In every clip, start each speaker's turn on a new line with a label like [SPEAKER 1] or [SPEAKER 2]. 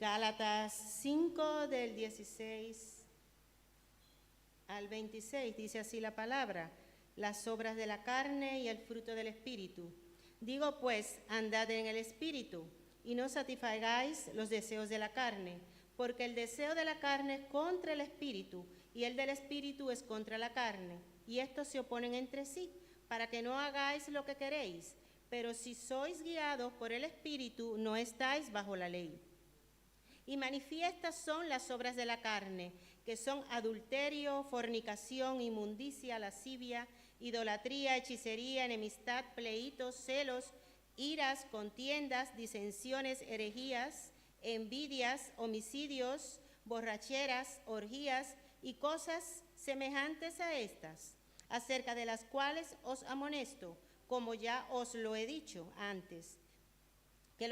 [SPEAKER 1] Gálatas 5 del 16 al 26, dice así la palabra: las obras de la carne y el fruto del Espíritu. Digo pues, andad en el Espíritu, y no satisfagáis los deseos de la carne, porque el deseo de la carne es contra el Espíritu, y el del Espíritu es contra la carne, y estos se oponen entre sí, para que no hagáis lo que queréis. Pero si sois guiados por el Espíritu, no estáis bajo la ley. Y manifiestas son las obras de la carne, que son adulterio, fornicación, inmundicia, lascivia, idolatría, hechicería, enemistad, pleitos, celos, iras, contiendas, disensiones, herejías, envidias, homicidios, borracheras, orgías y cosas semejantes a estas, acerca de las cuales os amonesto, como ya os lo he dicho antes, que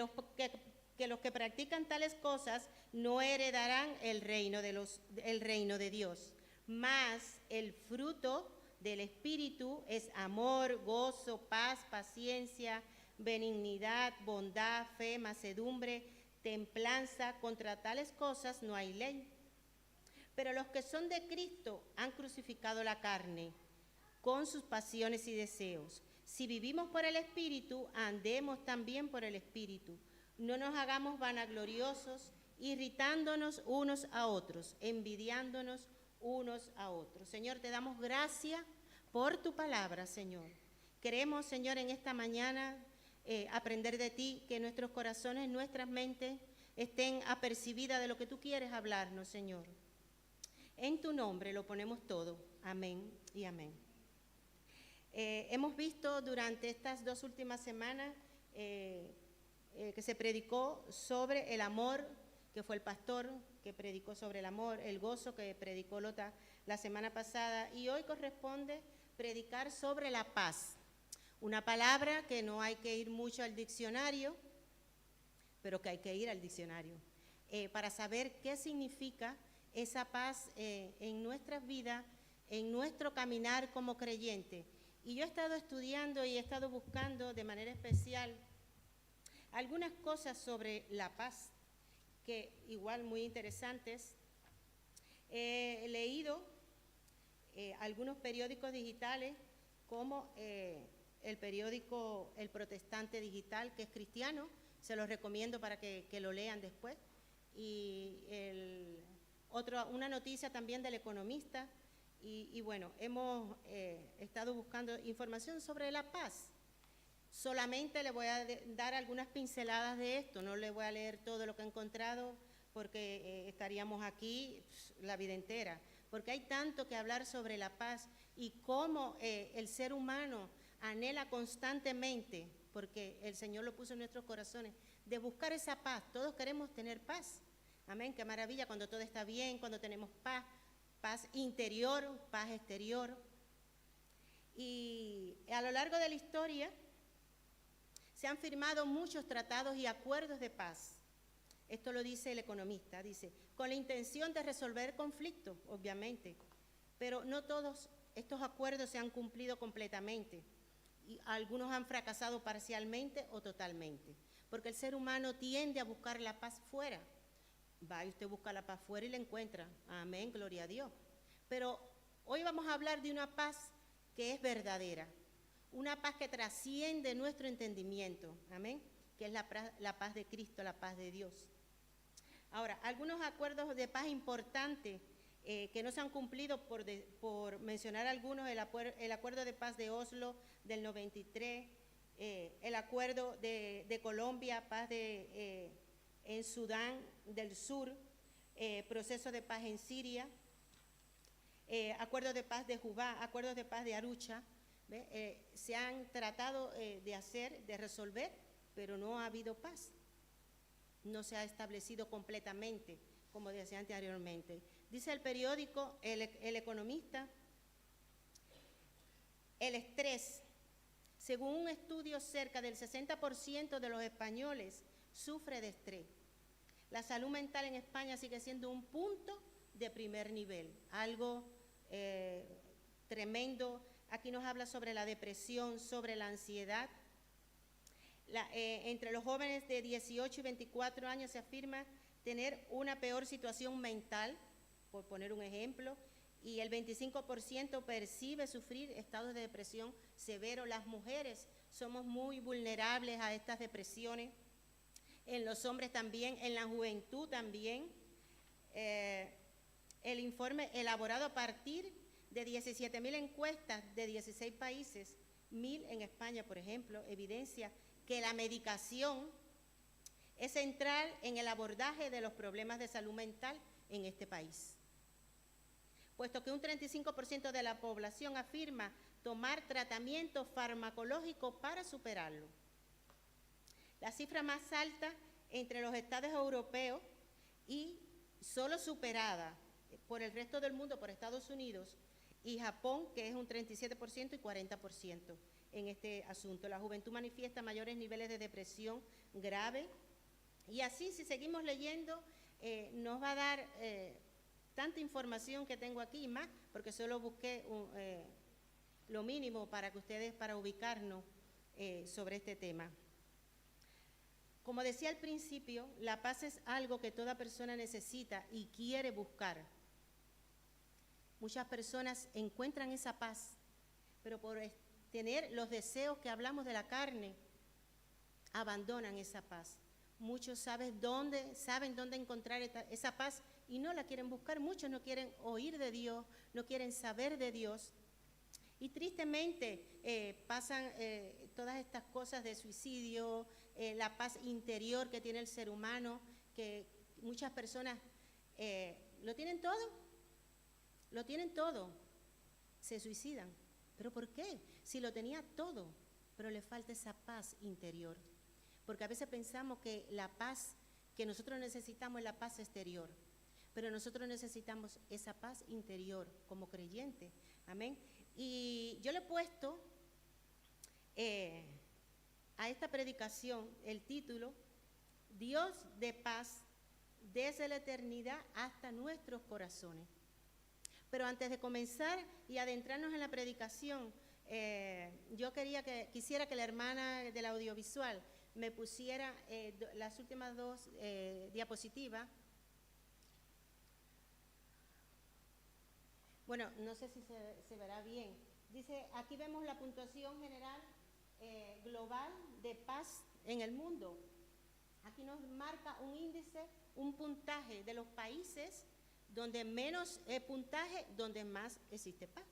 [SPEAKER 1] los que practican tales cosas no heredarán el reino de Dios. Mas el fruto del Espíritu es amor, gozo, paz, paciencia, benignidad, bondad, fe, mansedumbre, templanza. Contra tales cosas no hay ley. Pero los que son de Cristo han crucificado la carne con sus pasiones y deseos. Si vivimos por el Espíritu, andemos también por el Espíritu. No nos hagamos vanagloriosos, irritándonos unos a otros, envidiándonos unos a otros. Señor, te damos gracias por tu palabra, Señor. Queremos, Señor, en esta mañana aprender de ti, que nuestros corazones, nuestras mentes estén apercibidas de lo que tú quieres hablarnos, Señor. En tu nombre lo ponemos todo. Amén y amén. Hemos visto durante estas 2 últimas semanas que se predicó sobre el amor, que fue el pastor que predicó sobre el amor, el gozo que predicó Lota la semana pasada, y hoy corresponde predicar sobre la paz, una palabra que no hay que ir mucho al diccionario, pero que hay que ir al diccionario para saber qué significa esa paz en nuestras vidas, en nuestro caminar como creyente. Y yo he estado estudiando y he estado buscando de manera especial algunas cosas sobre la paz, que igual muy interesantes. He leído algunos periódicos digitales, como el periódico El Protestante Digital, que es cristiano, se los recomiendo para que lo lean después, y una noticia también del Economista, y bueno, hemos estado buscando información sobre la paz. Solamente le voy a dar algunas pinceladas de esto, no le voy a leer todo lo que he encontrado porque estaríamos aquí la vida entera, porque hay tanto que hablar sobre la paz y cómo el ser humano anhela constantemente, porque el Señor lo puso en nuestros corazones, de buscar esa paz. Todos queremos tener paz. Amén, qué maravilla cuando todo está bien, cuando tenemos paz, paz interior, paz exterior. Y a lo largo de la historia se han firmado muchos tratados y acuerdos de paz. Esto lo dice el Economista, dice, con la intención de resolver conflictos, obviamente, pero no todos estos acuerdos se han cumplido completamente, y algunos han fracasado parcialmente o totalmente, porque el ser humano tiende a buscar la paz fuera. Va y usted busca la paz fuera y la encuentra. Amén, gloria a Dios. Pero hoy vamos a hablar de una paz que es verdadera, una paz que trasciende nuestro entendimiento, amén, que es la paz de Cristo, la paz de Dios. Ahora, algunos acuerdos de paz importantes que no se han cumplido, por mencionar algunos: el acuerdo de paz de Oslo del 93, el acuerdo de Colombia, paz en Sudán del Sur, proceso de paz en Siria, acuerdo de paz de Jubá, acuerdos de paz de Arusha. Se han tratado de resolver, pero no ha habido paz. No se ha establecido completamente, como decía anteriormente. Dice el periódico El Economista, el estrés. Según un estudio, cerca del 60% de los españoles sufre de estrés. La salud mental en España sigue siendo un punto de primer nivel, algo tremendo. Aquí nos habla sobre la depresión, sobre la ansiedad. Entre los jóvenes de 18 y 24 años se afirma tener una peor situación mental, por poner un ejemplo, y el 25% percibe sufrir estados de depresión severo. Las mujeres somos muy vulnerables a estas depresiones, en los hombres también, en la juventud también. El informe elaborado a partir de 17,000 encuestas de 16 países, 1,000 en España, por ejemplo, evidencia que la medicación es central en el abordaje de los problemas de salud mental en este país, puesto que un 35% de la población afirma tomar tratamiento farmacológico para superarlo. La cifra más alta entre los estados europeos y solo superada por el resto del mundo, por Estados Unidos y Japón, que es un 37% y 40% en este asunto. La juventud manifiesta mayores niveles de depresión grave, y así, si seguimos leyendo, nos va a dar tanta información que tengo aquí y más, porque solo busqué lo mínimo para ubicarnos sobre este tema. Como decía al principio, la paz es algo que toda persona necesita y quiere buscar. Muchas personas encuentran esa paz, pero por tener los deseos que hablamos de la carne, abandonan esa paz. Muchos saben dónde encontrar esa paz y no la quieren buscar. Muchos no quieren oír de Dios, no quieren saber de Dios. Y tristemente pasan todas estas cosas de suicidio, la paz interior que tiene el ser humano, que muchas personas lo tienen todo, se suicidan. ¿Pero por qué? Si lo tenía todo, pero le falta esa paz interior. Porque a veces pensamos que la paz que nosotros necesitamos es la paz exterior, pero nosotros necesitamos esa paz interior como creyentes. Amén. Y yo le he puesto a esta predicación el título: Dios de paz desde la eternidad hasta nuestros corazones. Pero antes de comenzar y adentrarnos en la predicación, yo quisiera que la hermana del audiovisual me pusiera las últimas dos diapositivas. Bueno, no sé si se verá bien. Dice, aquí vemos la puntuación general global de paz en el mundo. Aquí nos marca un índice, un puntaje de los países donde menos puntaje, donde más existe paz.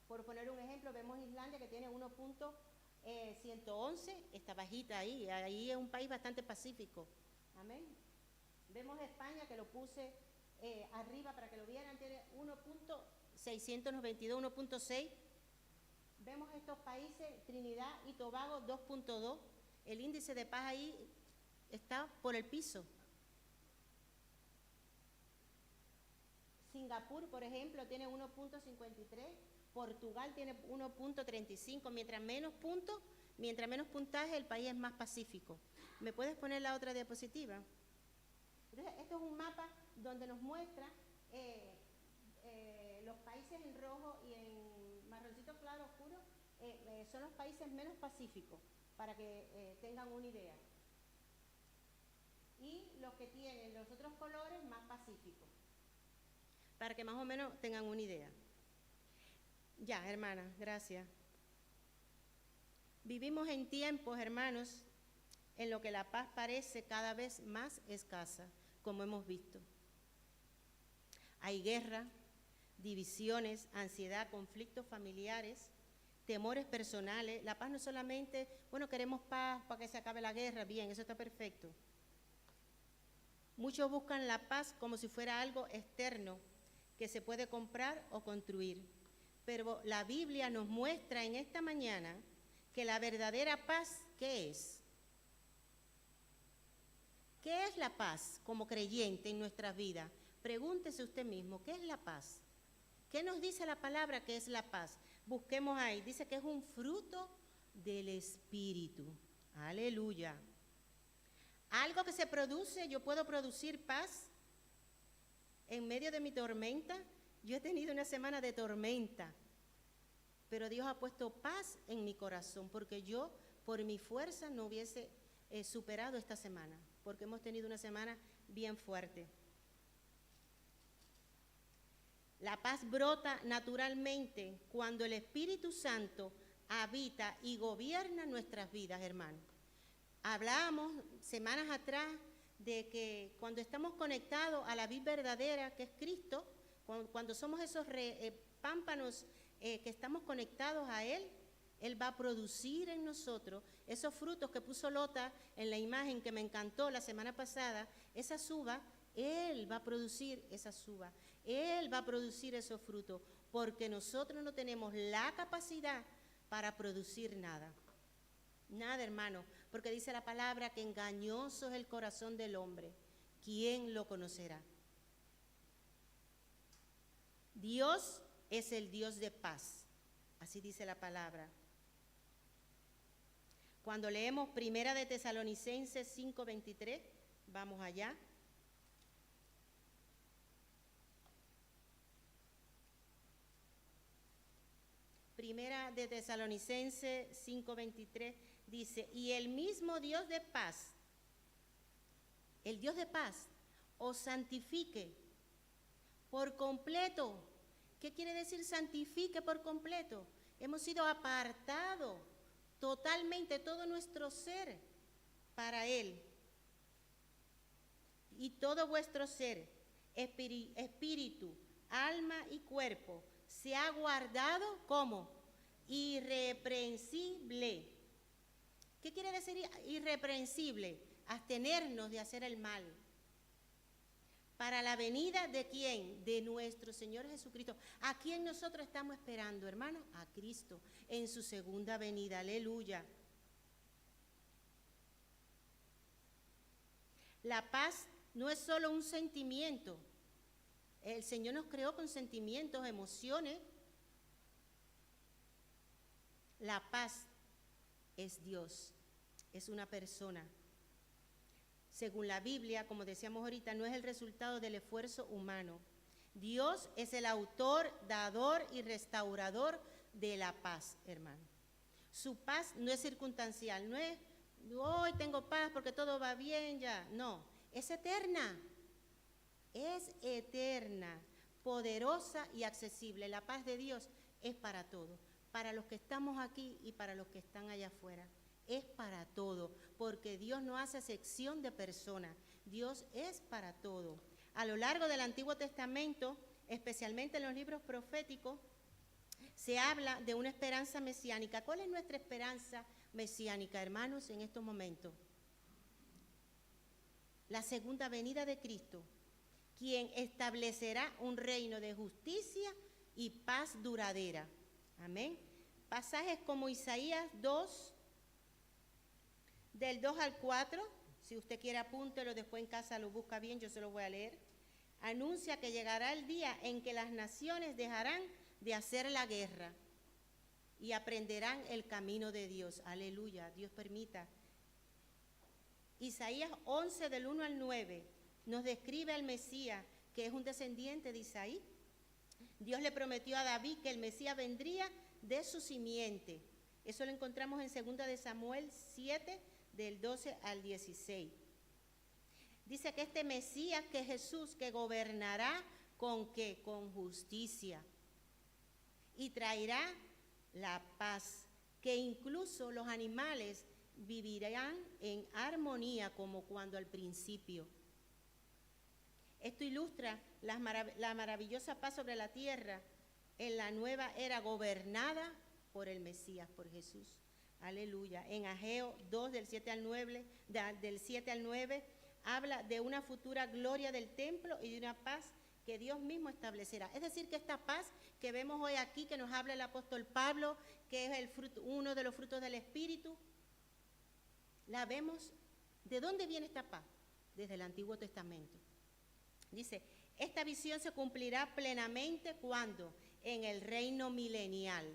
[SPEAKER 1] Por poner un ejemplo, vemos Islandia, que tiene 1.111, está bajita ahí es un país bastante pacífico. Amén. Vemos España, que lo puse arriba para que lo vieran, tiene 1.692, 1.6. Vemos estos países, Trinidad y Tobago, 2.2. El índice de paz ahí está por el piso. Singapur, por ejemplo, tiene 1.53. Portugal tiene 1.35. Mientras menos puntaje, el país es más pacífico. ¿Me puedes poner la otra diapositiva? Entonces, esto es un mapa donde nos muestra los países en rojo y en marroncito claro oscuro, son los países menos pacíficos, para que tengan una idea. Y los que tienen los otros colores más pacíficos, para que más o menos tengan una idea. Ya, hermana, gracias. Vivimos en tiempos, hermanos, en lo que la paz parece cada vez más escasa, como hemos visto. Hay guerra, divisiones, ansiedad, conflictos familiares, temores personales. La paz no solamente, bueno, queremos paz para que se acabe la guerra, bien, eso está perfecto. Muchos buscan la paz como si fuera algo externo que se puede comprar o construir. Pero la Biblia nos muestra en esta mañana que la verdadera paz, ¿qué es? ¿Qué es la paz como creyente en nuestras vidas? Pregúntese usted mismo, ¿qué es la paz? ¿Qué nos dice la palabra que es la paz? Busquemos ahí, dice que es un fruto del Espíritu. Aleluya. Algo que se produce, yo puedo producir paz en medio de mi tormenta. Yo he tenido una semana de tormenta, pero Dios ha puesto paz en mi corazón porque yo por mi fuerza no hubiese superado esta semana, porque hemos tenido una semana bien fuerte. La paz brota naturalmente cuando el Espíritu Santo habita y gobierna nuestras vidas, hermanos. Hablábamos semanas atrás de que cuando estamos conectados a la vid verdadera, que es Cristo, cuando somos esos pámpanos que estamos conectados a Él, Él va a producir en nosotros esos frutos que puso Lota en la imagen que me encantó la semana pasada, esas uvas. Él va a producir esas uvas, Él va a producir esos frutos, porque nosotros no tenemos la capacidad para producir nada. Nada, hermano, porque dice la palabra que engañoso es el corazón del hombre. ¿Quién lo conocerá? Dios es el Dios de paz, así dice la palabra. Cuando leemos Primera de Tesalonicenses 5:23, vamos allá. Primera de Tesalonicenses 5:23 dice, y el mismo Dios de paz, el Dios de paz, os santifique por completo. ¿Qué quiere decir santifique por completo? Hemos sido apartados totalmente, todo nuestro ser para Él. Y todo vuestro ser, espíritu, alma y cuerpo, se ha guardado como irreprensible. ¿Qué quiere decir irreprensible? Abstenernos de hacer el mal. Para la venida de ¿quién? De nuestro Señor Jesucristo. ¿A quién nosotros estamos esperando, hermanos? A Cristo, en su segunda venida. Aleluya. La paz no es solo un sentimiento. El Señor nos creó con sentimientos, emociones. La paz es Dios, es una persona. Según la Biblia, como decíamos ahorita, no es el resultado del esfuerzo humano. Dios es el autor, dador y restaurador de la paz, hermano. Su paz no es circunstancial, no es hoy tengo paz porque todo va bien ya. No, es eterna. Es eterna, poderosa y accesible. La paz de Dios es para todos, para los que estamos aquí y para los que están allá afuera. Es para todo, porque Dios no hace excepción de personas. Dios es para todo. A lo largo del Antiguo Testamento, especialmente en los libros proféticos, se habla de una esperanza mesiánica. ¿Cuál es nuestra esperanza mesiánica, hermanos, en estos momentos? La segunda venida de Cristo, quien establecerá un reino de justicia y paz duradera. Amén. Pasajes como Isaías 2, del 2 al 4, si usted quiere apúntelo, después en casa lo busca bien, yo se lo voy a leer. Anuncia que llegará el día en que las naciones dejarán de hacer la guerra y aprenderán el camino de Dios. Aleluya, Dios permita. Isaías 11, del 1 al 9, nos describe al Mesías, que es un descendiente de Isaí. Dios le prometió a David que el Mesías vendría de su simiente. Eso lo encontramos en 2 de Samuel 7, del 12 al 16. Dice que este Mesías, que es Jesús, que gobernará ¿con qué? Con justicia. Y traerá la paz, que incluso los animales vivirán en armonía como cuando al principio. Esto ilustra la maravillosa paz sobre la tierra en la nueva era gobernada por el Mesías, por Jesús. Aleluya. En Ageo 2, del 7 al 9, habla de una futura gloria del templo y de una paz que Dios mismo establecerá. Es decir, que esta paz que vemos hoy aquí, que nos habla el apóstol Pablo, que es uno de los frutos del Espíritu, la vemos. ¿De dónde viene esta paz? Desde el Antiguo Testamento. Dice, esta visión se cumplirá plenamente cuando en el reino milenial,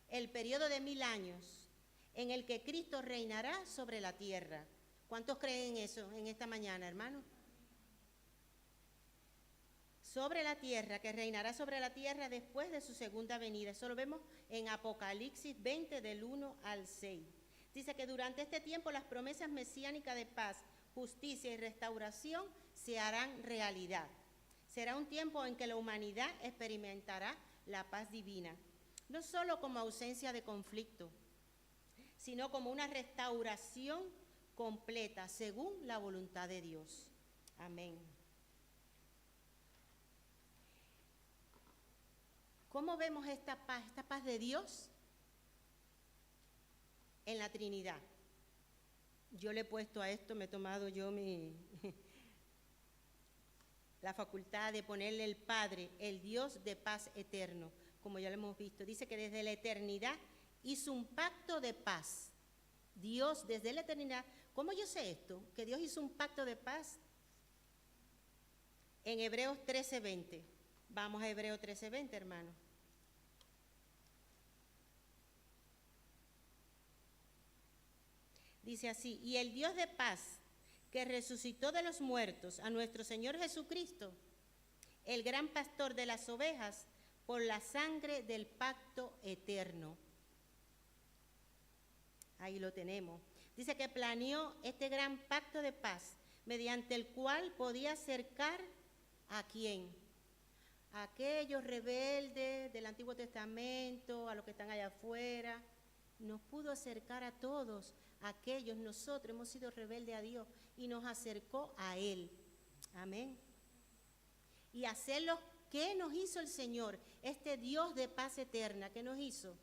[SPEAKER 1] el periodo de 1000 años, en el que Cristo reinará sobre la tierra. ¿Cuántos creen en eso en esta mañana, hermano? sobre la tierra, que reinará sobre la tierra después de su segunda venida. Eso lo vemos en Apocalipsis 20, del 1 al 6. Dice que durante este tiempo las promesas mesiánicas de paz, justicia y restauración se harán realidad. Será un tiempo en que la humanidad experimentará la paz divina, no solo como ausencia de conflicto, sino como una restauración completa según la voluntad de Dios. Amén. ¿Cómo vemos esta paz de Dios? En la Trinidad. Yo le he puesto a esto, me he tomado yo la facultad de ponerle el Padre, el Dios de paz eterno, como ya lo hemos visto. Dice que desde la eternidad hizo un pacto de paz. Dios desde la eternidad. ¿Cómo yo sé esto? Que Dios hizo un pacto de paz. En Hebreos 13:20. Vamos a Hebreos 13:20, hermano. Dice así: y el Dios de paz, que resucitó de los muertos a nuestro Señor Jesucristo, el gran pastor de las ovejas, por la sangre del pacto eterno. Ahí lo tenemos. Dice que planeó este gran pacto de paz, mediante el cual podía acercar a quién. A aquellos rebeldes del Antiguo Testamento, a los que están allá afuera. Nos pudo acercar a todos aquellos. Nosotros hemos sido rebeldes a Dios y nos acercó a Él. Amén. Y hacerlo, ¿qué nos hizo el Señor? Este Dios de paz eterna, ¿qué nos hizo?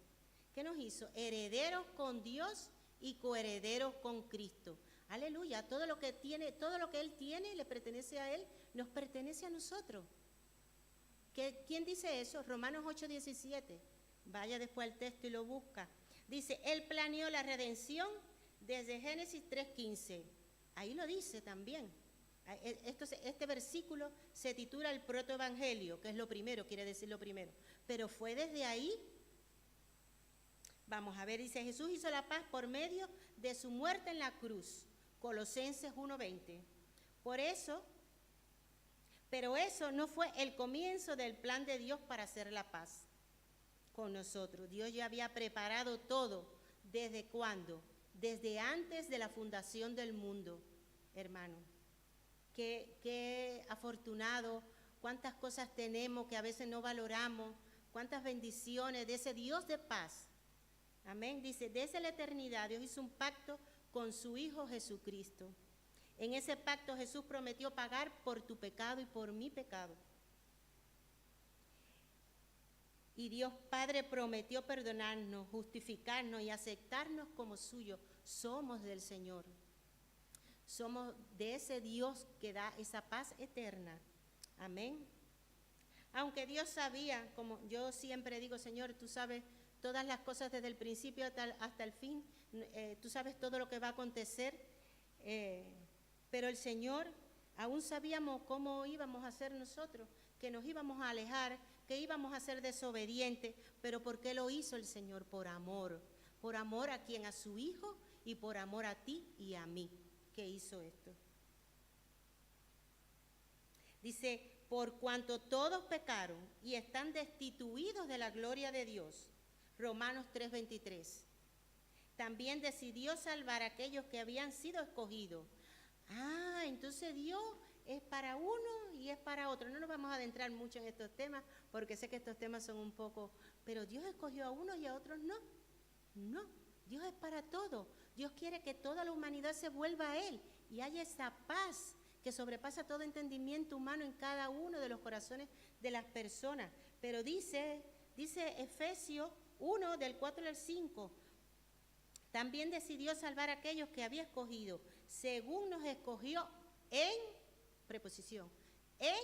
[SPEAKER 1] ¿Qué nos hizo? Herederos con Dios y coherederos con Cristo. Aleluya. Todo lo que Él tiene le pertenece a Él, nos pertenece a nosotros. ¿Quién dice eso? Romanos 8:17. Vaya después al texto y lo busca. Dice, Él planeó la redención desde Génesis 3:15. Ahí lo dice también. Este versículo se titula el protoevangelio, que es lo primero, quiere decir lo primero. Pero fue desde ahí. Vamos a ver, dice, Jesús hizo la paz por medio de su muerte en la cruz. Colosenses 1:20. Pero eso no fue el comienzo del plan de Dios para hacer la paz con nosotros. Dios ya había preparado todo. ¿Desde cuándo? Desde antes de la fundación del mundo, hermano. Qué afortunado, cuántas cosas tenemos que a veces no valoramos, cuántas bendiciones de ese Dios de paz. Amén. Dice, desde la eternidad Dios hizo un pacto con su Hijo Jesucristo. En ese pacto Jesús prometió pagar por tu pecado y por mi pecado. Y Dios Padre prometió perdonarnos, justificarnos y aceptarnos como suyos. Somos del Señor. Somos de ese Dios que da esa paz eterna. Amén. Aunque Dios sabía, como yo siempre digo, Señor, tú sabes todas las cosas desde el principio hasta el fin. Tú sabes todo lo que va a acontecer. Pero el Señor, aún sabíamos cómo íbamos a ser nosotros, que nos íbamos a alejar, que íbamos a ser desobedientes, pero ¿por qué lo hizo el Señor? Por amor a quien, a su Hijo, y por amor a ti y a mí, que hizo esto. Dice, por cuanto todos pecaron y están destituidos de la gloria de Dios, Romanos 3:23, también decidió salvar a aquellos que habían sido escogidos. Entonces Dios es para uno y es para otro. No nos vamos a adentrar mucho en estos temas, porque sé que estos temas son un poco, pero Dios escogió a unos y a otros no. No, Dios es para todos. Dios quiere que toda la humanidad se vuelva a Él y haya esa paz que sobrepasa todo entendimiento humano en cada uno de los corazones de las personas. Pero dice Efesios 1, del 4 al 5, también decidió salvar a aquellos que había escogido, según nos escogió en, preposición, en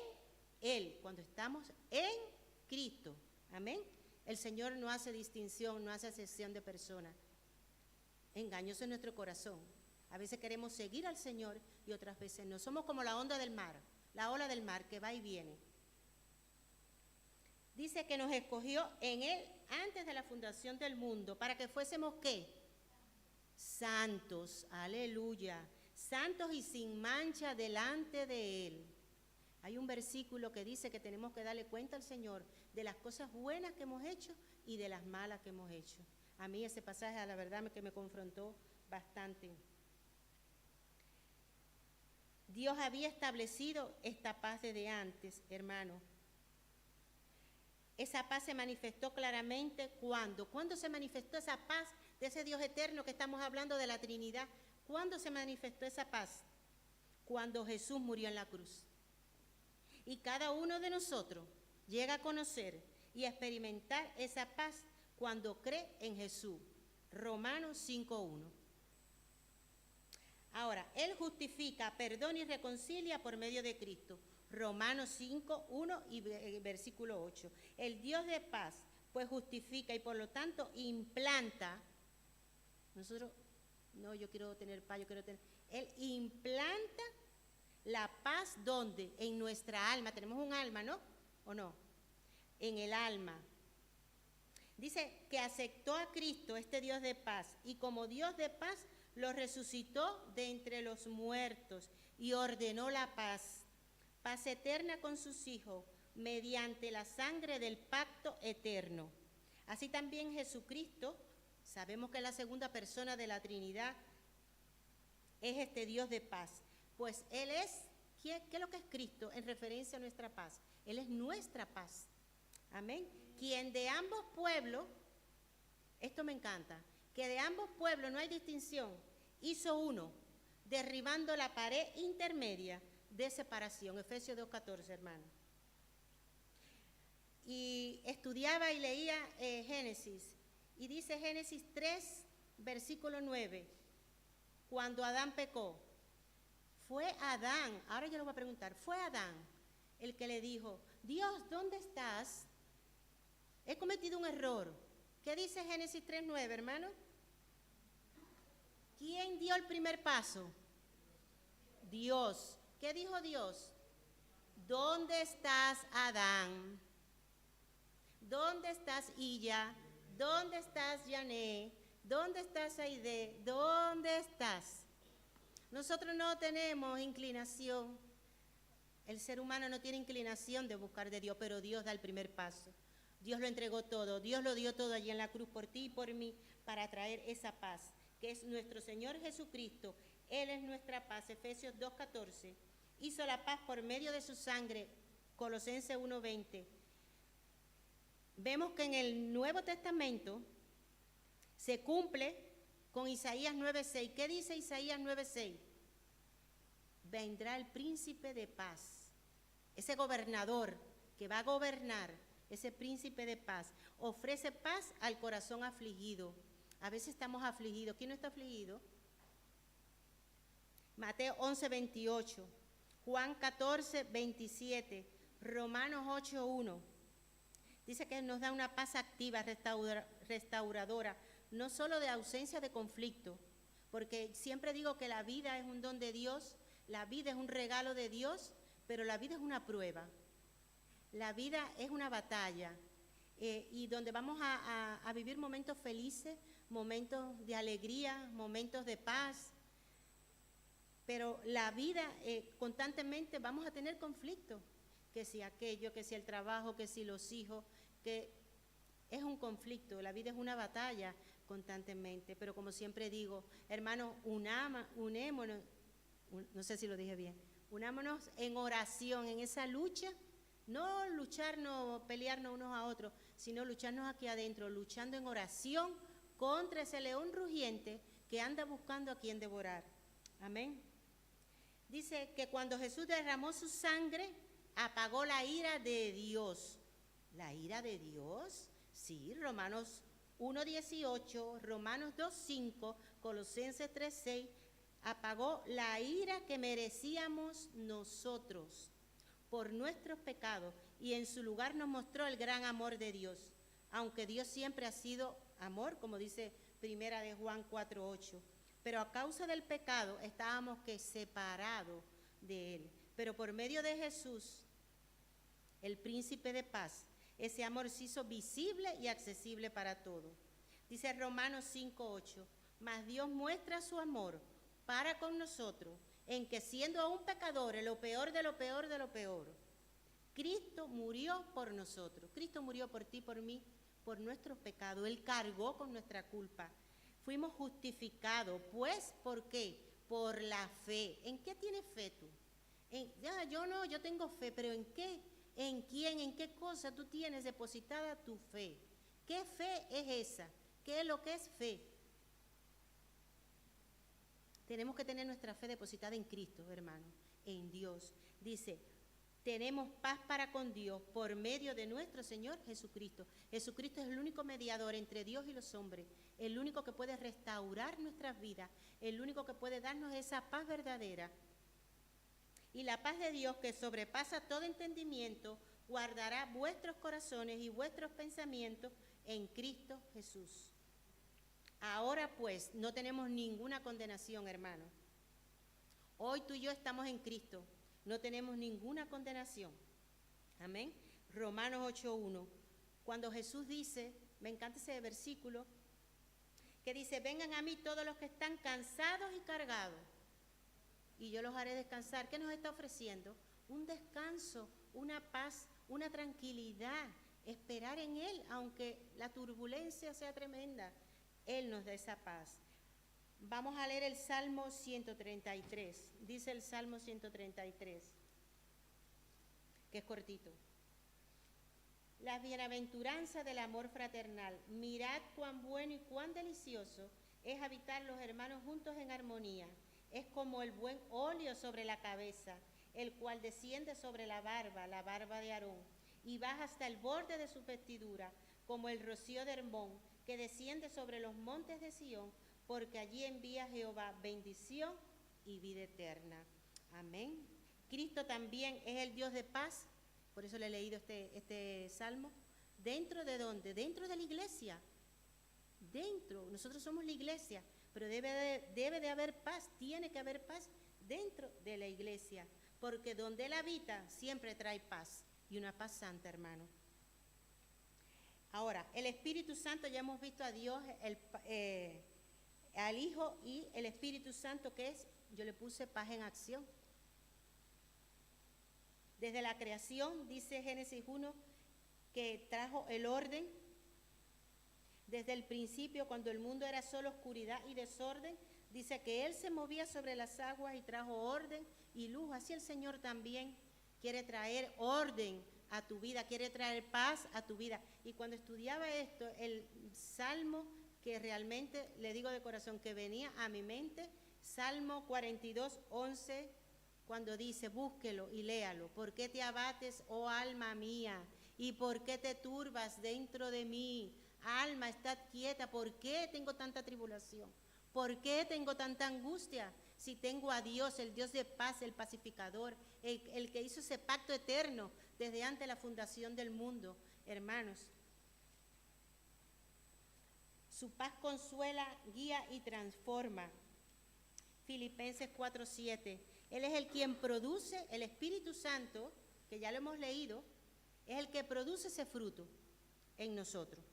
[SPEAKER 1] Él, cuando estamos en Cristo. Amén. El Señor no hace distinción, no hace acepción de personas. Engañoso es nuestro corazón. A veces queremos seguir al Señor y otras veces no. Somos como la onda del mar, la ola del mar que va y viene. Dice que nos escogió en Él antes de la fundación del mundo, para que fuésemos ¿qué? Santos, aleluya. Santos y sin mancha delante de Él. Hay un versículo que dice que tenemos que darle cuenta al Señor de las cosas buenas que hemos hecho y de las malas que hemos hecho. A mí ese pasaje, a la verdad, que me confrontó bastante. Dios había establecido esta paz desde antes, hermano. Esa paz se manifestó claramente ¿cuándo? ¿Cuándo se manifestó esa paz de ese Dios eterno que estamos hablando de la Trinidad? ¿Cuándo se manifestó esa paz? Cuando Jesús murió en la cruz. Y cada uno de nosotros llega a conocer y a experimentar esa paz cuando cree en Jesús. Romanos 5:1. Ahora, Él justifica, perdona y reconcilia por medio de Cristo. Romanos 5:1 y versículo 8. El Dios de paz, pues justifica y por lo tanto implanta. Nosotros, no, yo quiero tener paz, Él implanta la paz, ¿dónde? En nuestra alma. Tenemos un alma, ¿no? ¿O no? En el alma. Dice que aceptó a Cristo, este Dios de paz, y como Dios de paz, lo resucitó de entre los muertos y ordenó la paz, paz eterna con sus hijos, mediante la sangre del pacto eterno. Así también Jesucristo, sabemos que la segunda persona de la Trinidad es este Dios de paz, pues Él es, ¿qué es lo que es Cristo en referencia a nuestra paz? Él es nuestra paz, amén. Quien de ambos pueblos, esto me encanta, que de ambos pueblos no hay distinción, hizo uno, derribando la pared intermedia de separación. Efesios 2:14, hermano. Y estudiaba y leía Génesis, y dice Génesis 3, versículo 9, cuando Adán pecó, fue Adán, ahora yo le voy a preguntar, fue Adán el que le dijo, Dios, ¿dónde estás? He cometido un error. ¿Qué dice Génesis 3:9, hermano? ¿Quién dio el primer paso? Dios. ¿Qué dijo Dios? ¿Dónde estás, Adán? ¿Dónde estás, Illa? ¿Dónde estás, Yané? ¿Dónde estás, Aide? ¿Dónde estás? Nosotros no tenemos inclinación. El ser humano no tiene inclinación de buscar de Dios, pero Dios da el primer paso. Dios lo entregó todo, Dios lo dio todo allí en la cruz por ti y por mí para traer esa paz, que es nuestro Señor Jesucristo. Él es nuestra paz. Efesios 2:14. Hizo la paz por medio de su sangre. Colosenses 1:20. Vemos que en el Nuevo Testamento se cumple con Isaías 9:6. ¿Qué dice Isaías 9:6? Vendrá el príncipe de paz, ese gobernador que va a gobernar, ese príncipe de paz, ofrece paz al corazón afligido. A veces estamos afligidos. ¿Quién no está afligido? Mateo 11:28, Juan 14:27, Romanos 8:1. Dice que nos da una paz activa, restauradora, no solo de ausencia de conflicto, porque siempre digo que la vida es un don de Dios, la vida es un regalo de Dios, pero la vida es una prueba. La vida es una batalla y donde vamos a vivir momentos felices, momentos de alegría, momentos de paz, pero la vida constantemente vamos a tener conflictos, que si aquello, que si el trabajo, que si los hijos, que es un conflicto, la vida es una batalla constantemente, pero como siempre digo, hermanos, unémonos, no sé si lo dije bien, unámonos en oración, en esa lucha. No lucharnos, pelearnos unos a otros, sino lucharnos aquí adentro, luchando en oración contra ese león rugiente que anda buscando a quien devorar. Amén. Dice que cuando Jesús derramó su sangre, apagó la ira de Dios. ¿La ira de Dios? Sí, Romanos 1:18, Romanos 2:5, Colosenses 3:6, apagó la ira que merecíamos nosotros por nuestros pecados, y en su lugar nos mostró el gran amor de Dios, aunque Dios siempre ha sido amor, como dice primera de Juan 4:8, pero a causa del pecado estábamos separados de Él, pero por medio de Jesús, el príncipe de paz, ese amor se hizo visible y accesible para todos. Dice Romanos 5:8, mas Dios muestra su amor para con nosotros, en que siendo aún pecadores, lo peor de lo peor de lo peor, Cristo murió por nosotros. Cristo murió por ti, por mí, por nuestros pecados. Él cargó con nuestra culpa. Fuimos justificados. Pues, ¿por qué? Por la fe. ¿En qué tienes fe tú? Yo tengo fe, pero ¿en qué? ¿En quién? ¿En qué cosa tú tienes depositada tu fe? ¿Qué fe es esa? ¿Qué es lo que es fe? Tenemos que tener nuestra fe depositada en Cristo, hermano, en Dios. Dice, tenemos paz para con Dios por medio de nuestro Señor Jesucristo. Jesucristo es el único mediador entre Dios y los hombres, el único que puede restaurar nuestras vidas, el único que puede darnos esa paz verdadera. Y la paz de Dios, que sobrepasa todo entendimiento, guardará vuestros corazones y vuestros pensamientos en Cristo Jesús. Ahora pues, no tenemos ninguna condenación, hermano. Hoy tú y yo estamos en Cristo. No tenemos ninguna condenación. Amén. Romanos 8:1. Cuando Jesús dice, me encanta ese versículo, que dice, vengan a mí todos los que están cansados y cargados, y yo los haré descansar. ¿Qué nos está ofreciendo? Un descanso, una paz, una tranquilidad, esperar en Él, aunque la turbulencia sea tremenda. Él nos da esa paz. Vamos a leer el Salmo 133. Dice el Salmo 133, que es cortito. Las bienaventuranzas del amor fraternal. Mirad cuán bueno y cuán delicioso es habitar los hermanos juntos en armonía. Es como el buen óleo sobre la cabeza, el cual desciende sobre la barba de Aarón, y baja hasta el borde de su vestidura, como el rocío de Hermón, que desciende sobre los montes de Sión, porque allí envía Jehová bendición y vida eterna. Amén. Cristo también es el Dios de paz, por eso le he leído este salmo. ¿Dentro de dónde? Dentro de la iglesia. Dentro, nosotros somos la iglesia, pero debe de haber paz, tiene que haber paz dentro de la iglesia, porque donde Él habita siempre trae paz, y una paz santa, hermano. Ahora, el Espíritu Santo, ya hemos visto a Dios, al Hijo y el Espíritu Santo, que es, yo le puse paz en acción. Desde la creación, dice Génesis 1, que trajo el orden. Desde el principio, cuando el mundo era solo oscuridad y desorden, dice que Él se movía sobre las aguas y trajo orden y luz. Así el Señor también quiere traer orden a tu vida, quiere traer paz a tu vida. Y cuando estudiaba esto, el salmo que realmente, le digo de corazón, que venía a mi mente, Salmo 42:11, cuando dice, búsquelo y léalo. ¿Por qué te abates, oh alma mía? ¿Y por qué te turbas dentro de mí? Alma, estad quieta. ¿Por qué tengo tanta tribulación? ¿Por qué tengo tanta angustia? Si tengo a Dios, el Dios de paz, el pacificador, el que hizo ese pacto eterno desde antes de la fundación del mundo. Hermanos, su paz consuela, guía y transforma. Filipenses 4:7. Él es el quien produce, el Espíritu Santo, que ya lo hemos leído, es el que produce ese fruto en nosotros.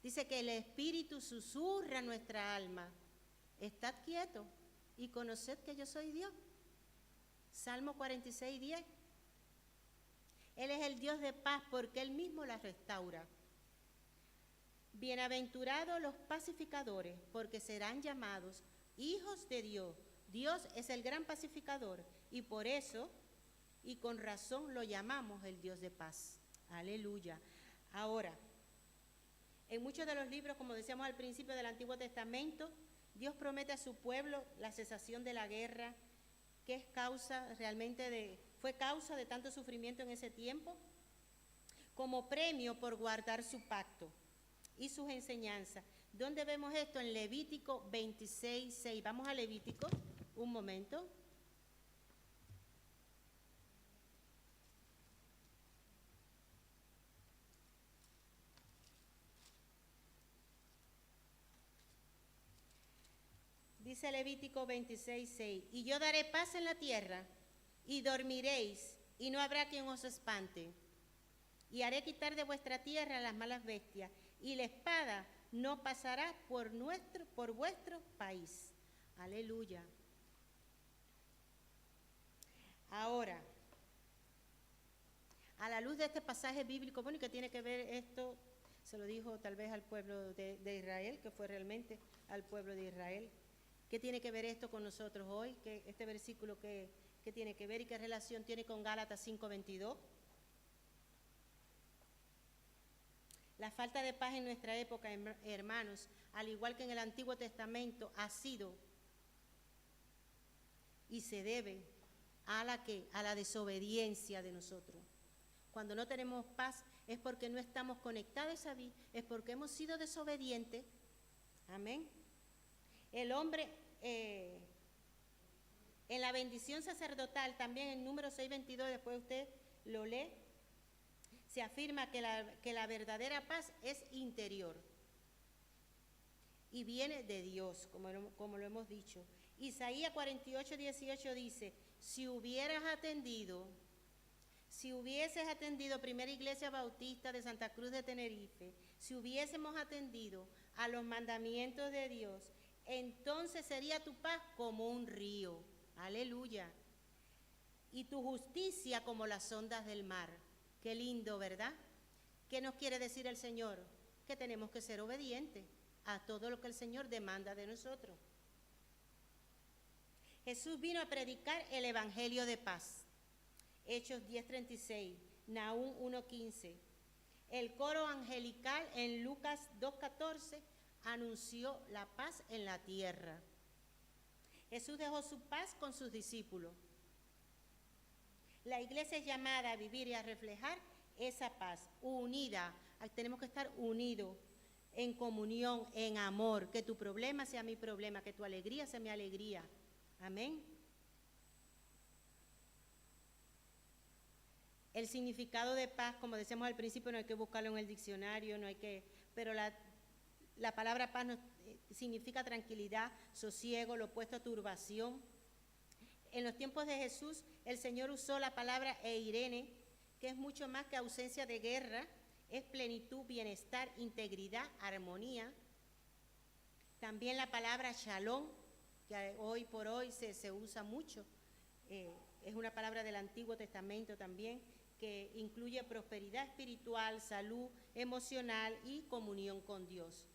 [SPEAKER 1] Dice que el Espíritu susurra nuestra alma. Estad quieto y conoced que yo soy Dios. Salmo 46:10. Él es el Dios de paz porque Él mismo la restaura. Bienaventurados los pacificadores, porque serán llamados hijos de Dios. Dios es el gran pacificador y por eso y con razón lo llamamos el Dios de paz. Aleluya. Ahora, en muchos de los libros, como decíamos al principio del Antiguo Testamento, Dios promete a su pueblo la cesación de la guerra, que es fue causa de tanto sufrimiento en ese tiempo, como premio por guardar su pacto y sus enseñanzas. ¿Dónde vemos esto? En Levítico 26:6. Vamos a Levítico, un momento. Dice Levítico 26:6, y yo daré paz en la tierra, y dormiréis, y no habrá quien os espante. Y haré quitar de vuestra tierra las malas bestias, y la espada no pasará por vuestro país. Aleluya. la luz de este pasaje bíblico, bueno, ¿y qué tiene que ver esto? Se lo dijo tal vez al pueblo de Israel, que fue realmente al pueblo de Israel. ¿Qué tiene que ver esto con nosotros hoy? ¿Qué, este versículo qué tiene que ver y qué relación tiene con Gálatas 5:22? La falta de paz en nuestra época, hermanos, al igual que en el Antiguo Testamento, ha sido y se debe a la desobediencia de nosotros. Cuando no tenemos paz es porque no estamos conectados a Dios, es porque hemos sido desobedientes. Amén. El hombre, en la bendición sacerdotal, también en número 6:22, después usted lo lee, se afirma que la verdadera paz es interior y viene de Dios, como lo hemos dicho. Isaías 48:18 dice, si hubieses atendido Primera Iglesia Bautista de Santa Cruz de Tenerife, si hubiésemos atendido a los mandamientos de Dios, entonces sería tu paz como un río, aleluya, y tu justicia como las ondas del mar. Qué lindo, ¿verdad? ¿Qué nos quiere decir el Señor? Que tenemos que ser obedientes a todo lo que el Señor demanda de nosotros. Jesús vino a predicar el evangelio de paz. Hechos 10:36, Nahum 1:15. El coro angelical en Lucas 2:14 anunció la paz en la tierra. Jesús dejó su paz con sus discípulos. La iglesia es llamada a vivir y a reflejar esa paz, unida. Tenemos que estar unidos, en comunión, en amor, que tu problema sea mi problema, que tu alegría sea mi alegría. Amén. El significado de paz, como decíamos al principio, no hay que buscarlo en el diccionario, pero la palabra paz significa tranquilidad, sosiego, lo opuesto a turbación. En los tiempos de Jesús, el Señor usó la palabra eirene, que es mucho más que ausencia de guerra, es plenitud, bienestar, integridad, armonía. También la palabra shalom, que hoy por hoy se usa mucho, es una palabra del Antiguo Testamento también, que incluye prosperidad espiritual, salud emocional y comunión con Dios.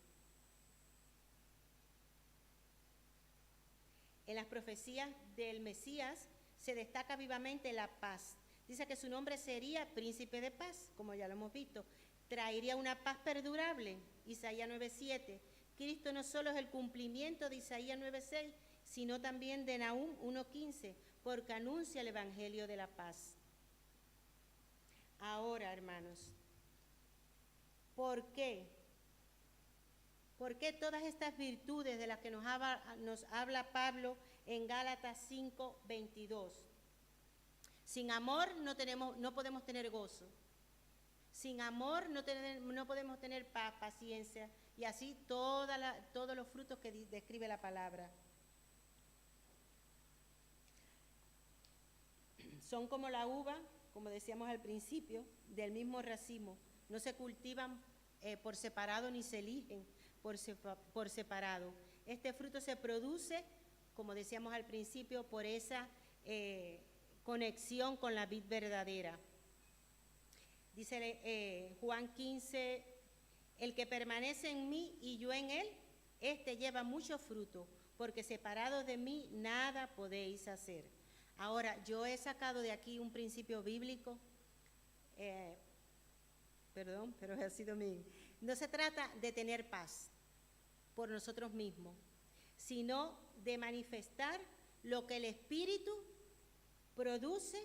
[SPEAKER 1] En las profecías del Mesías se destaca vivamente la paz. Dice que su nombre sería príncipe de paz, como ya lo hemos visto. Traería una paz perdurable, Isaías 9:7. Cristo no solo es el cumplimiento de Isaías 9:6, sino también de Nahum 1:15, porque anuncia el evangelio de la paz. Ahora, hermanos, ¿por qué? ¿Por qué todas estas virtudes de las que nos habla Pablo en Gálatas 5:22? Sin amor no podemos tener gozo. Sin amor no podemos tener paz, paciencia y así todos los frutos que describe la palabra. Son como la uva, como decíamos al principio, del mismo racimo. No se cultivan por separado ni se eligen por separado. Este fruto se produce, como decíamos al principio, por esa conexión con la vid verdadera. Dice Juan 15, el que permanece en mí y yo en él, este lleva mucho fruto, porque separados de mí nada podéis hacer. Ahora, yo he sacado de aquí un principio bíblico, pero ha sido mi... No se trata de tener paz por nosotros mismos, sino de manifestar lo que el Espíritu produce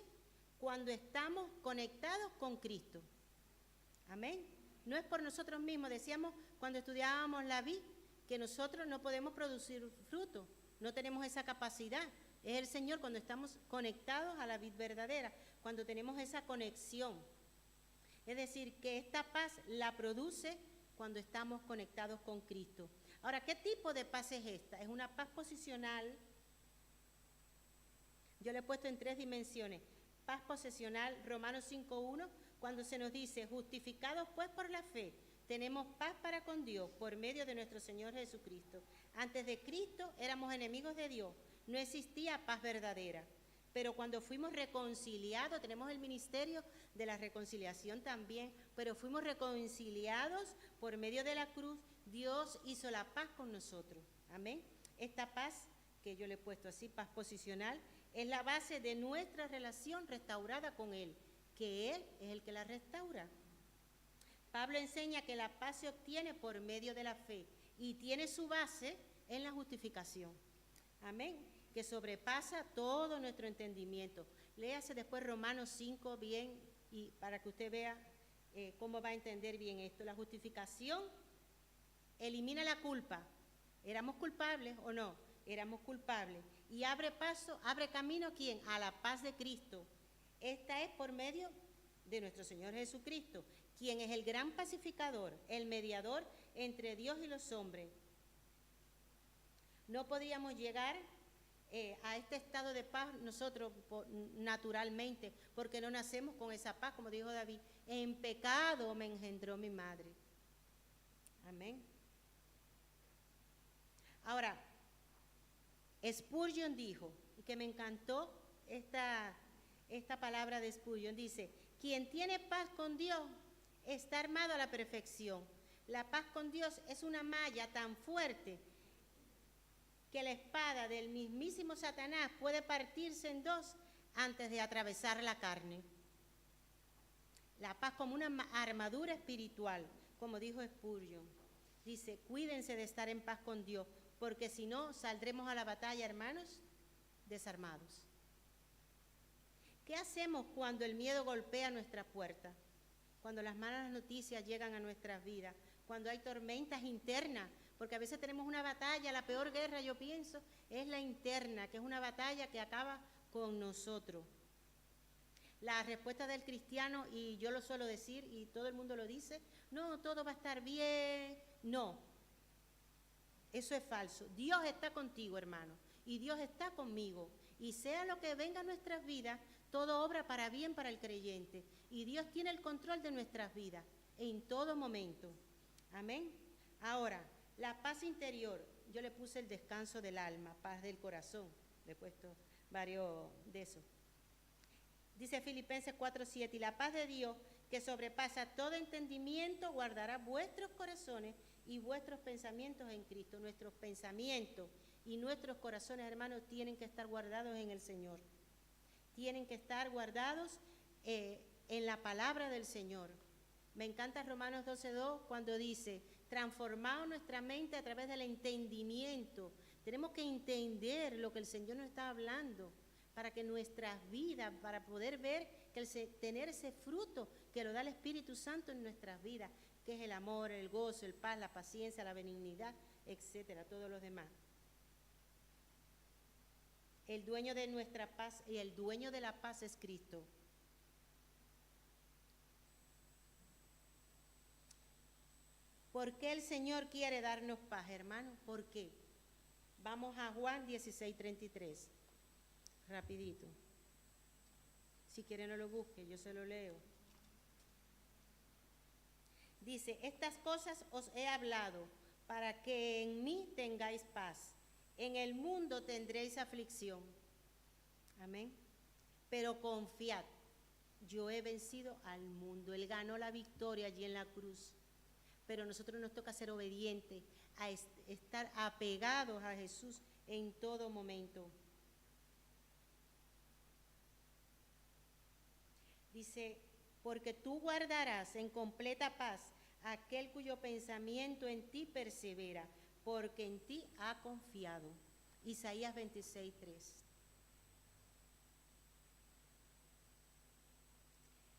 [SPEAKER 1] cuando estamos conectados con Cristo. Amén. No es por nosotros mismos. Decíamos cuando estudiábamos la vid que nosotros no podemos producir fruto, no tenemos esa capacidad. Es el Señor cuando estamos conectados a la vid verdadera, cuando tenemos esa conexión. Es decir, que esta paz la produce cuando estamos conectados con Cristo. Ahora, ¿qué tipo de paz es esta? Es una paz posicional. Yo le he puesto en 3 dimensiones. Paz posesional, Romanos 5:1, cuando se nos dice, justificados pues por la fe, tenemos paz para con Dios por medio de nuestro Señor Jesucristo. Antes de Cristo éramos enemigos de Dios, no existía paz verdadera, pero cuando fuimos reconciliados, tenemos el ministerio de la reconciliación también, pero fuimos reconciliados por medio de la cruz, Dios hizo la paz con nosotros. Amén. Esta paz, que yo le he puesto así, paz posicional, es la base de nuestra relación restaurada con Él, que Él es el que la restaura. Pablo enseña que la paz se obtiene por medio de la fe y tiene su base en la justificación. Amén. Que sobrepasa todo nuestro entendimiento. Léase después Romanos 5 bien y para que usted vea cómo va a entender bien esto. La justificación elimina la culpa. ¿Éramos culpables o no? Éramos culpables. Y abre paso, abre camino ¿a quién? A la paz de Cristo. Esta es por medio de nuestro Señor Jesucristo, quien es el gran pacificador, el mediador entre Dios y los hombres. No podíamos llegar a este estado de paz nosotros naturalmente, porque no nacemos con esa paz, como dijo David, en pecado me engendró mi madre. Amén. Ahora, Spurgeon dijo, y que me encantó esta palabra de Spurgeon, dice, quien tiene paz con Dios está armado a la perfección. La paz con Dios es una malla tan fuerte que la espada del mismísimo Satanás puede partirse en dos antes de atravesar la carne. La paz como una armadura espiritual, como dijo Spurgeon. Dice, cuídense de estar en paz con Dios, porque si no, saldremos a la batalla, hermanos, desarmados. ¿Qué hacemos cuando el miedo golpea nuestra puerta? Cuando las malas noticias llegan a nuestras vidas, cuando hay tormentas internas, porque a veces tenemos una batalla, la peor guerra, yo pienso, es la interna, que es una batalla que acaba con nosotros. La respuesta del cristiano, y yo lo suelo decir, y todo el mundo lo dice, no, todo va a estar bien. No, eso es falso. Dios está contigo, hermano, y Dios está conmigo. Y sea lo que venga a nuestras vidas, todo obra para bien para el creyente. Y Dios tiene el control de nuestras vidas en todo momento. Amén. Ahora, la paz interior, yo le puse el descanso del alma, paz del corazón, le he puesto varios de esos. Dice Filipenses 4:7, y la paz de Dios, que sobrepasa todo entendimiento, guardará vuestros corazones y vuestros pensamientos en Cristo. Nuestros pensamientos y nuestros corazones, hermanos, tienen que estar guardados en el Señor. Tienen que estar guardados en la palabra del Señor. Me encanta Romanos 12:2 cuando dice, transformado nuestra mente a través del entendimiento. Tenemos que entender lo que el Señor nos está hablando para que nuestras vidas, para poder ver, tener ese fruto que lo da el Espíritu Santo en nuestras vidas, que es el amor, el gozo, el paz, la paciencia, la benignidad, etcétera, todos los demás. El dueño de nuestra paz y el dueño de la paz es Cristo. ¿Por qué el Señor quiere darnos paz, hermano? ¿Por qué? Vamos a Juan 16:33. Rapidito. Si quiere no lo busque, yo se lo leo. Dice, estas cosas os he hablado para que en mí tengáis paz. En el mundo tendréis aflicción. Amén. Pero confiad, yo he vencido al mundo. Él ganó la victoria allí en la cruz. Pero a nosotros nos toca ser obedientes, a estar apegados a Jesús en todo momento. Dice, porque tú guardarás en completa paz aquel cuyo pensamiento en ti persevera, porque en ti ha confiado. Isaías 26:3.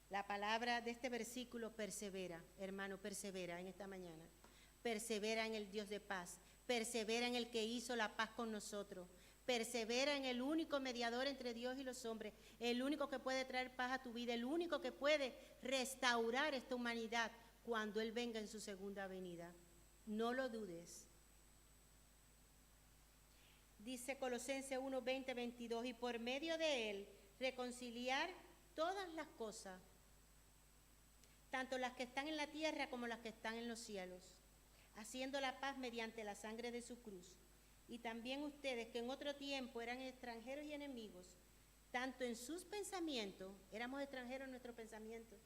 [SPEAKER 1] La palabra de este versículo persevera, hermano, persevera en esta mañana. Persevera en el Dios de paz, persevera en el que hizo la paz con nosotros, persevera en el único mediador entre Dios y los hombres, el único que puede traer paz a tu vida, el único que puede restaurar esta humanidad cuando Él venga en su segunda venida. No lo dudes. Dice Colosenses 1:20-22, y por medio de Él reconciliar todas las cosas, tanto las que están en la tierra como las que están en los cielos, haciendo la paz mediante la sangre de su cruz. Y también ustedes, que en otro tiempo eran extranjeros y enemigos tanto en sus pensamientos, éramos extranjeros en nuestros pensamientos,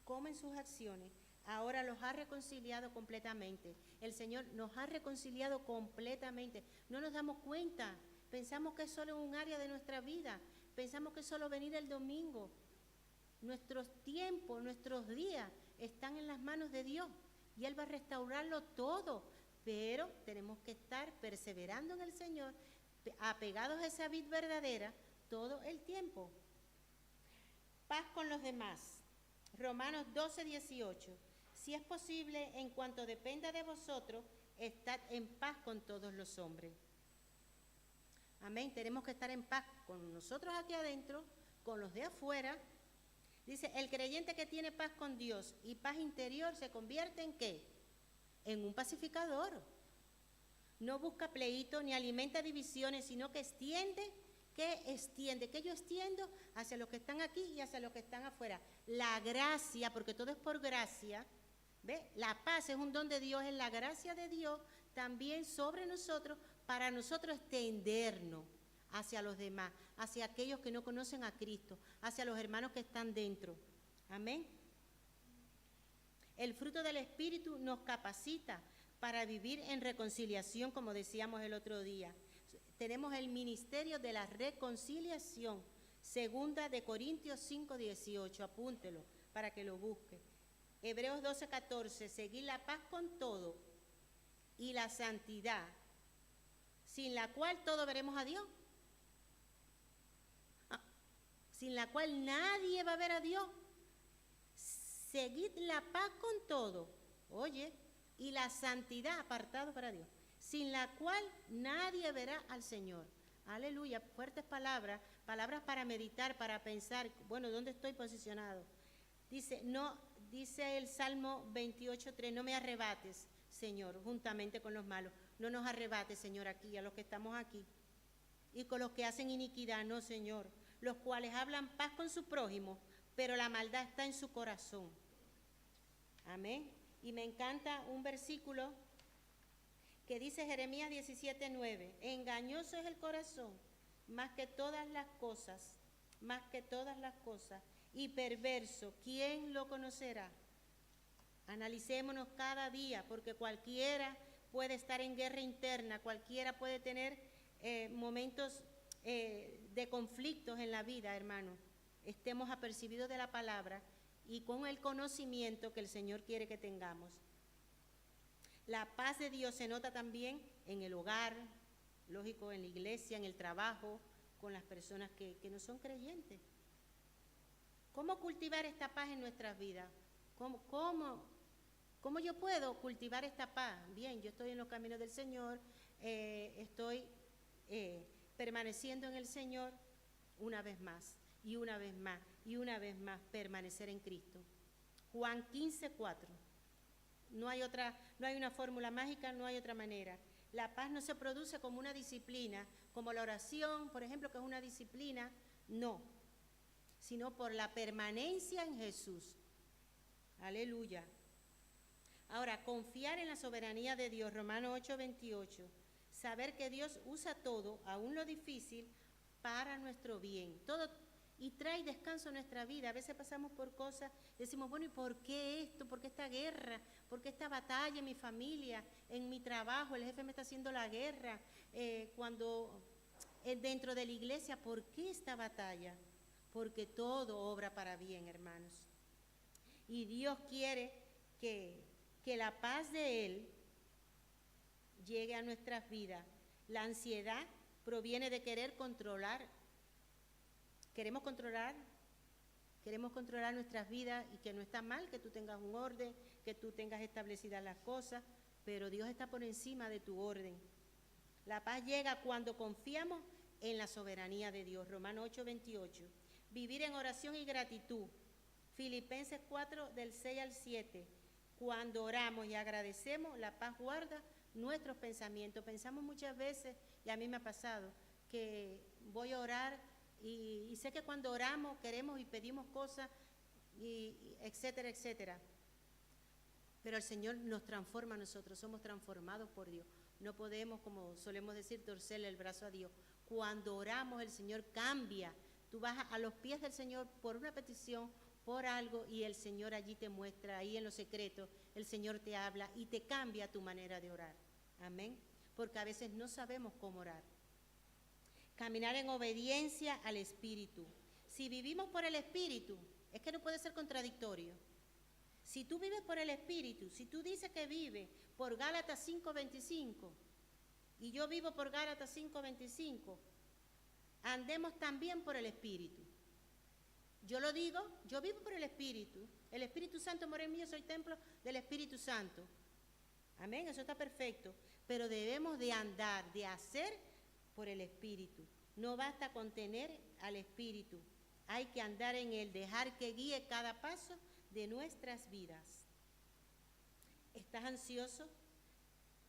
[SPEAKER 1] como en sus acciones, ahora los ha reconciliado completamente. El Señor nos ha reconciliado completamente. No nos damos cuenta, pensamos que es solo un área de nuestra vida, pensamos que es solo venir el domingo. Nuestros tiempos, nuestros días están en las manos de Dios y Él va a restaurarlo todo, pero tenemos que estar perseverando en el Señor, apegados a esa vid verdadera todo el tiempo. Paz con los demás. Romanos 12, 18. Si es posible, en cuanto dependa de vosotros, estad en paz con todos los hombres. Amén. Tenemos que estar en paz con nosotros aquí adentro, con los de afuera. Dice, el creyente que tiene paz con Dios y paz interior se convierte ¿en qué? En un pacificador. No busca pleito ni alimenta divisiones, sino que extiende. ¿Qué yo extiendo? Hacia los que están aquí y hacia los que están afuera. La gracia, porque todo es por gracia. ¿Ve? La paz es un don de Dios, es la gracia de Dios también sobre nosotros, para nosotros extendernos hacia los demás, hacia aquellos que no conocen a Cristo, hacia los hermanos que están dentro. Amén. El fruto del Espíritu nos capacita para vivir en reconciliación, como decíamos el otro día. Tenemos el ministerio de la reconciliación, 2 de Corintios 5, 18, apúntelo para que lo busque. Hebreos 12, 14, seguir la paz con todo y la santidad, sin la cual todos veremos a Dios. Sin la cual nadie va a ver a Dios. Seguid la paz con todo, oye, y la santidad apartado para Dios, sin la cual nadie verá al Señor. Aleluya, fuertes palabras, palabras para meditar, para pensar, bueno, ¿dónde estoy posicionado? Dice el Salmo 28:3, no me arrebates, Señor, juntamente con los malos. No nos arrebates, Señor, aquí, a los que estamos aquí. Y con los que hacen iniquidad, no, Señor. Los cuales hablan paz con su prójimo, pero la maldad está en su corazón. Amén. Y me encanta un versículo que dice Jeremías 17:9, engañoso es el corazón, más que todas las cosas, y perverso, ¿quién lo conocerá? Analicémonos cada día, porque cualquiera puede estar en guerra interna, cualquiera puede tener momentos de conflictos en la vida, hermano. Estemos apercibidos de la palabra y con el conocimiento que el Señor quiere que tengamos. La paz de Dios se nota también en el hogar, lógico, en la iglesia, en el trabajo, con las personas que no son creyentes. ¿Cómo cultivar esta paz en nuestras vidas? ¿Cómo yo puedo cultivar esta paz? Bien, yo estoy en los caminos del Señor, estoy permaneciendo en el Señor una vez más, y una vez más, y una vez más, permanecer en Cristo. Juan 15:4. No hay una fórmula mágica, no hay otra manera. La paz no se produce como una disciplina, como la oración, por ejemplo, que es una disciplina, no, sino por la permanencia en Jesús. Aleluya. Ahora, confiar en la soberanía de Dios, Romanos 8:28. Saber que Dios usa todo, aún lo difícil, para nuestro bien. Todo, y trae descanso a nuestra vida. A veces pasamos por cosas, decimos, bueno, ¿y por qué esto? ¿Por qué esta guerra? ¿Por qué esta batalla en mi familia, en mi trabajo? El jefe me está haciendo la guerra. Dentro de la iglesia, ¿por qué esta batalla? Porque todo obra para bien, hermanos. Y Dios quiere que la paz de Él llegue a nuestras vidas. La ansiedad proviene de querer controlar. Queremos controlar nuestras vidas, y que no está mal que tú tengas un orden, que tú tengas establecidas las cosas, pero Dios está por encima de tu orden. La paz llega cuando confiamos en la soberanía de Dios. Romanos 8:28. Vivir en oración y gratitud. Filipenses 4, del 6 al 7. Cuando oramos y agradecemos, la paz guarda nuestros pensamientos. Pensamos muchas veces, y a mí me ha pasado, que voy a orar y sé que cuando oramos queremos y pedimos cosas, y etcétera, etcétera. Pero el Señor nos transforma a nosotros, somos transformados por Dios. No podemos, como solemos decir, torcerle el brazo a Dios. cuando oramos el Señor cambia. Tú vas a los pies del Señor por una petición, por algo, y el Señor allí te muestra, ahí en lo secreto, el Señor te habla y te cambia tu manera de orar. Amén. Porque a veces no sabemos cómo orar. Caminar en obediencia al Espíritu. Si vivimos por el Espíritu, es que no puede ser contradictorio. Si tú vives por el Espíritu, si tú dices que vives por Gálatas 5:25 y yo vivo por Gálatas 5:25, andemos también por el Espíritu. Yo lo digo, yo vivo por el Espíritu Santo mora en mí, yo soy templo del Espíritu Santo. Amén, eso está perfecto, pero debemos de andar, de hacer por el Espíritu. No basta con tener al Espíritu, hay que andar en él, dejar que guíe cada paso de nuestras vidas. ¿Estás ansioso?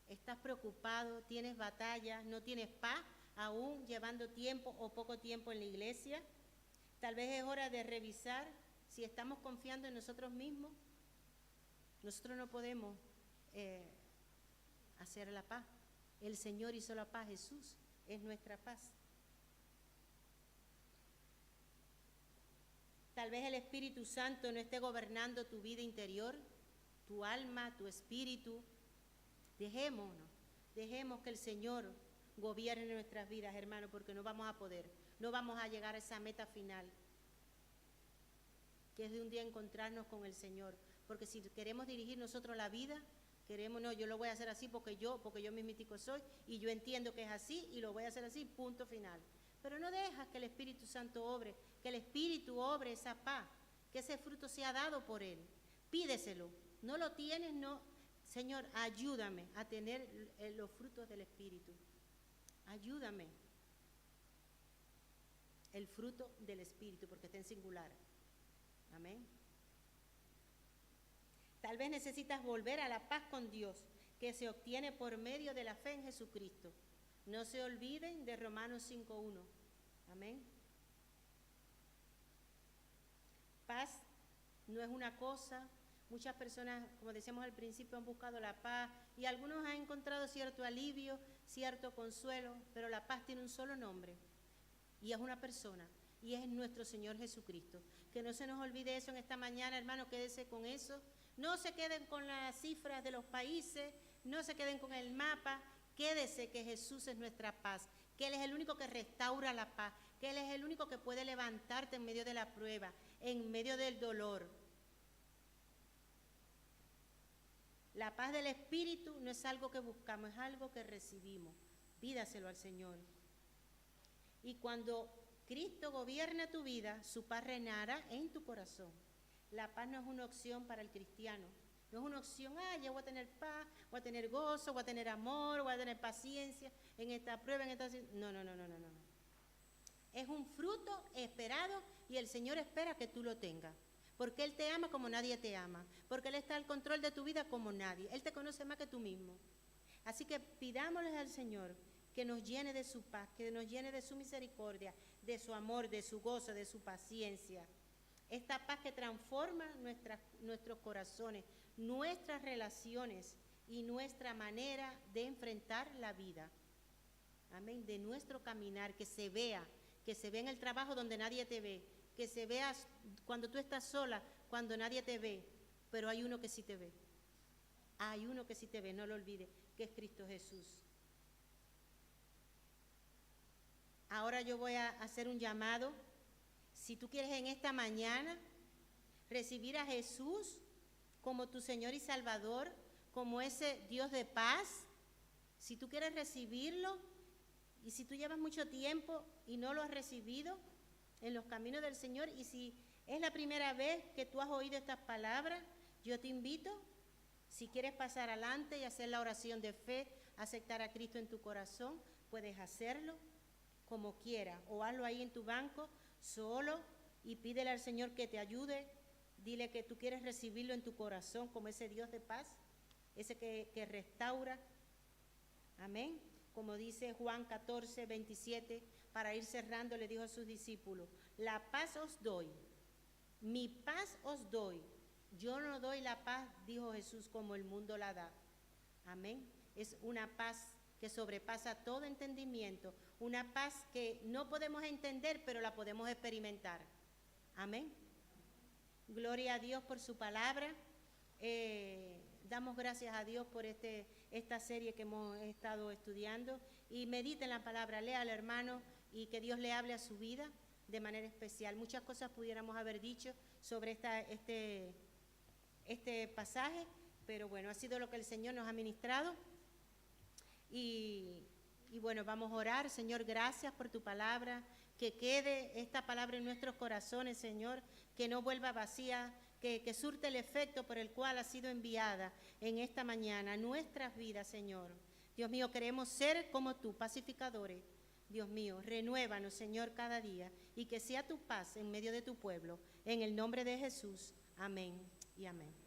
[SPEAKER 1] ¿Estás preocupado? ¿Tienes batalla? ¿No tienes paz aún llevando tiempo o poco tiempo en la iglesia? Tal vez es hora de revisar si estamos confiando en nosotros mismos. Nosotros no podemos hacer la paz. El Señor hizo la paz, Jesús es nuestra paz. Tal vez el Espíritu Santo no esté gobernando tu vida interior, tu alma, tu espíritu. Dejemos que el Señor gobierne nuestras vidas, hermanos, porque no vamos a poder, no vamos a llegar a esa meta final, que es de un día encontrarnos con el Señor. Porque si queremos dirigir nosotros la vida, no, yo lo voy a hacer así porque yo mismitico soy y yo entiendo que es así y lo voy a hacer así, punto final. Pero no dejas que el Espíritu Santo obre, que el Espíritu obre esa paz, que ese fruto sea dado por Él. Pídeselo. No lo tienes, no. Señor, ayúdame a tener los frutos del Espíritu. Ayúdame. El fruto del Espíritu, porque está en singular. Amén. Tal vez necesitas volver a la paz con Dios, que se obtiene por medio de la fe en Jesucristo. No se olviden de Romanos 5:1. Amén. Paz no es una cosa. Muchas personas, como decíamos al principio, han buscado la paz y algunos han encontrado cierto alivio, cierto consuelo, pero la paz tiene un solo nombre y es una persona y es nuestro Señor Jesucristo. Que no se nos olvide eso en esta mañana, hermano, quédese con eso. No se queden con las cifras de los países, no se queden con el mapa, quédese que Jesús es nuestra paz, que Él es el único que restaura la paz, que Él es el único que puede levantarte en medio de la prueba, en medio del dolor. La paz del Espíritu no es algo que buscamos, es algo que recibimos. Pídaselo al Señor. Y cuando Cristo gobierna tu vida, su paz reinará en tu corazón. La paz no es una opción para el cristiano. No es una opción, ya voy a tener paz, voy a tener gozo, voy a tener amor, voy a tener paciencia en esta prueba, en esta... No. Es un fruto esperado y el Señor espera que tú lo tengas. Porque Él te ama como nadie te ama. Porque Él está al control de tu vida como nadie. Él te conoce más que tú mismo. Así que pidámosle al Señor que nos llene de su paz, que nos llene de su misericordia, de su amor, de su gozo, de su paciencia. Esta paz que transforma nuestros corazones, nuestras relaciones y nuestra manera de enfrentar la vida. Amén. De nuestro caminar, que se vea en el trabajo donde nadie te ve, que se vea cuando tú estás sola, cuando nadie te ve, pero hay uno que sí te ve. Hay uno que sí te ve, no lo olvides, que es Cristo Jesús. Ahora yo voy a hacer un llamado. Si tú quieres en esta mañana recibir a Jesús como tu Señor y Salvador, como ese Dios de paz, si tú quieres recibirlo, y si tú llevas mucho tiempo y no lo has recibido en los caminos del Señor, y si es la primera vez que tú has oído estas palabras, yo te invito, si quieres pasar adelante y hacer la oración de fe, aceptar a Cristo en tu corazón, puedes hacerlo como quieras, o hazlo ahí en tu banco, solo, y pídele al Señor que te ayude. Dile que tú quieres recibirlo en tu corazón como ese Dios de paz, ese que restaura. Amén. Como dice Juan 14:27, para ir cerrando, le dijo a sus discípulos: la paz os doy, mi paz os doy. Yo no doy la paz, dijo Jesús, como el mundo la da. Amén. Es una paz que sobrepasa todo entendimiento, una paz que no podemos entender, pero la podemos experimentar. Amén. Gloria a Dios por su palabra. Damos gracias a Dios por esta serie que hemos estado estudiando. Y mediten la palabra, léala, hermano, y que Dios le hable a su vida de manera especial. Muchas cosas pudiéramos haber dicho sobre este pasaje, pero bueno, ha sido lo que el Señor nos ha ministrado. Y bueno, vamos a orar. Señor, gracias por tu palabra, que quede esta palabra en nuestros corazones, Señor, que no vuelva vacía, que surte el efecto por el cual ha sido enviada en esta mañana, nuestras vidas, Señor. Dios mío, queremos ser como tú, pacificadores. Dios mío, renuévanos, Señor, cada día, y que sea tu paz en medio de tu pueblo. En el nombre de Jesús, amén y amén.